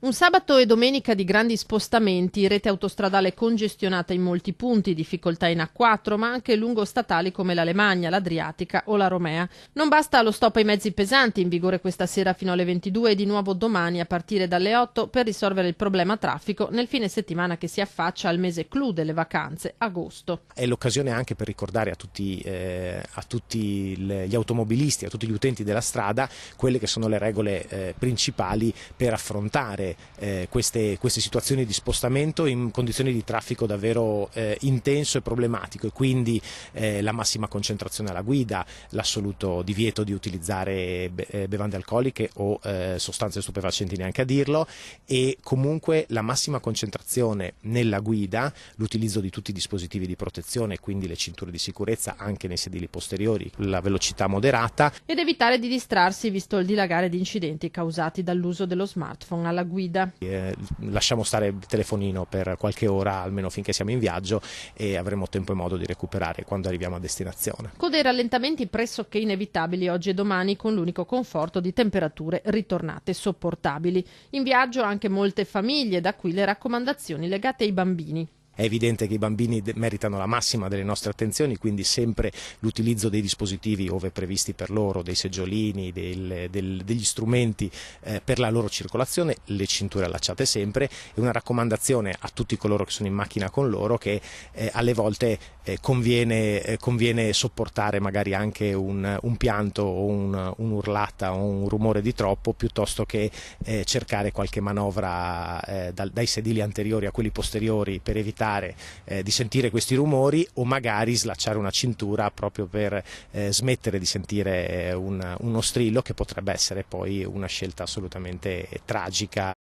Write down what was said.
Un sabato e domenica di grandi spostamenti, rete autostradale congestionata in molti punti, difficoltà in A4, ma anche lungo statali come l'Alemagna, l'Adriatica o la Romea. Non basta lo stop ai mezzi pesanti, in vigore questa sera fino alle 22 e di nuovo domani a partire dalle 8 per risolvere il problema traffico nel fine settimana che si affaccia al mese clou delle vacanze, agosto. È l'occasione anche per ricordare a tutti gli automobilisti, a tutti gli utenti della strada, quelle che sono le regole principali per affrontare queste situazioni di spostamento in condizioni di traffico davvero intenso e problematico, e quindi la massima concentrazione alla guida, l'assoluto divieto di utilizzare bevande alcoliche o sostanze stupefacenti, neanche a dirlo, e comunque la massima concentrazione nella guida, l'utilizzo di tutti i dispositivi di protezione, quindi le cinture di sicurezza anche nei sedili posteriori, la velocità moderata, ed evitare di distrarsi visto il dilagare di incidenti causati dall'uso dello smartphone alla guida. Lasciamo stare il telefonino per qualche ora, almeno finché siamo in viaggio, e avremo tempo e modo di recuperare quando arriviamo a destinazione. Code e rallentamenti pressoché inevitabili oggi e domani, con l'unico conforto di temperature ritornate sopportabili. In viaggio anche molte famiglie, da qui le raccomandazioni legate ai bambini. È evidente che i bambini meritano la massima delle nostre attenzioni, quindi sempre l'utilizzo dei dispositivi ove previsti per loro, dei seggiolini, degli strumenti per la loro circolazione, le cinture allacciate sempre, e una raccomandazione a tutti coloro che sono in macchina con loro che alle volte conviene sopportare magari anche un pianto o un'urlata o un rumore di troppo, piuttosto che cercare qualche manovra dai sedili anteriori a quelli posteriori per evitare di sentire questi rumori, o magari slacciare una cintura proprio per smettere di sentire uno strillo, che potrebbe essere poi una scelta assolutamente tragica.